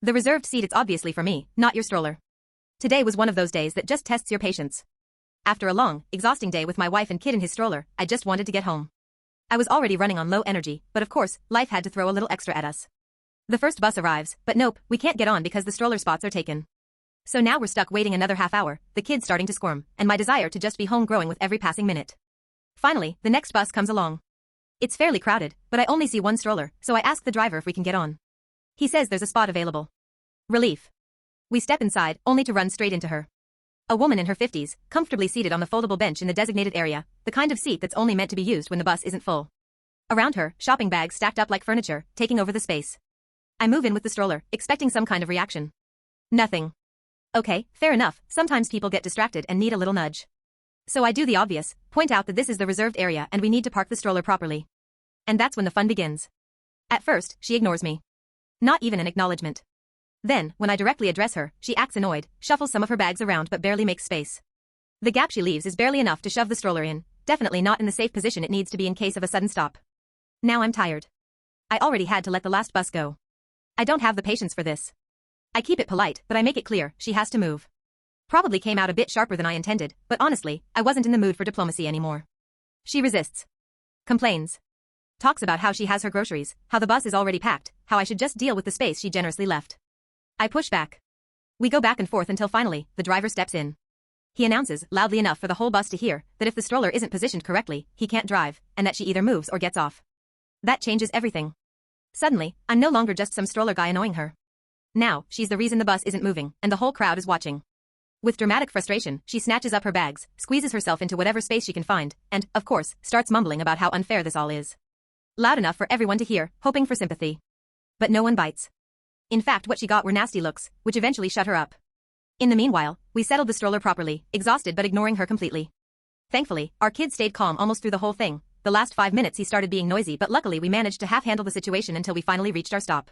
The reserved seat it's obviously for me, not your stroller. Today was one of those days that just tests your patience. After a long, exhausting day with my wife and kid in his stroller, I just wanted to get home. I was already running on low energy, but of course, life had to throw a little extra at us. The first bus arrives, but nope, we can't get on because the stroller spots are taken. So now we're stuck waiting another half hour, the kids starting to squirm, and my desire to just be home growing with every passing minute. Finally, the next bus comes along. It's fairly crowded, but I only see one stroller, so I ask the driver if we can get on. He says there's a spot available. Relief. We step inside, only to run straight into her. A woman in her 50s, comfortably seated on the foldable bench in the designated area, the kind of seat that's only meant to be used when the bus isn't full. Around her, shopping bags stacked up like furniture, taking over the space. I move in with the stroller, expecting some kind of reaction. Nothing. Okay, fair enough, sometimes people get distracted and need a little nudge. So I do the obvious, point out that this is the reserved area and we need to park the stroller properly. And that's when the fun begins. At first, she ignores me. Not even an acknowledgement. Then, when I directly address her, she acts annoyed, shuffles some of her bags around but barely makes space. The gap she leaves is barely enough to shove the stroller in, definitely not in the safe position it needs to be in case of a sudden stop. Now I'm tired. I already had to let the last bus go. I don't have the patience for this. I keep it polite, but I make it clear, she has to move. Probably came out a bit sharper than I intended, but honestly, I wasn't in the mood for diplomacy anymore. She resists. Complains. Talks about how she has her groceries, how the bus is already packed, how I should just deal with the space she generously left. I push back. We go back and forth until finally, the driver steps in. He announces, loudly enough for the whole bus to hear, that if the stroller isn't positioned correctly, he can't drive, and that she either moves or gets off. That changes everything. Suddenly, I'm no longer just some stroller guy annoying her. Now, she's the reason the bus isn't moving, and the whole crowd is watching. With dramatic frustration, she snatches up her bags, squeezes herself into whatever space she can find, and, of course, starts mumbling about how unfair this all is. Loud enough for everyone to hear, hoping for sympathy. But no one bites. In fact, what she got were nasty looks, which eventually shut her up. In the meanwhile, we settled the stroller properly, exhausted but ignoring her completely. Thankfully, our kid stayed calm almost through the whole thing. The last 5 minutes he started being noisy, but luckily we managed to half-handle the situation until we finally reached our stop.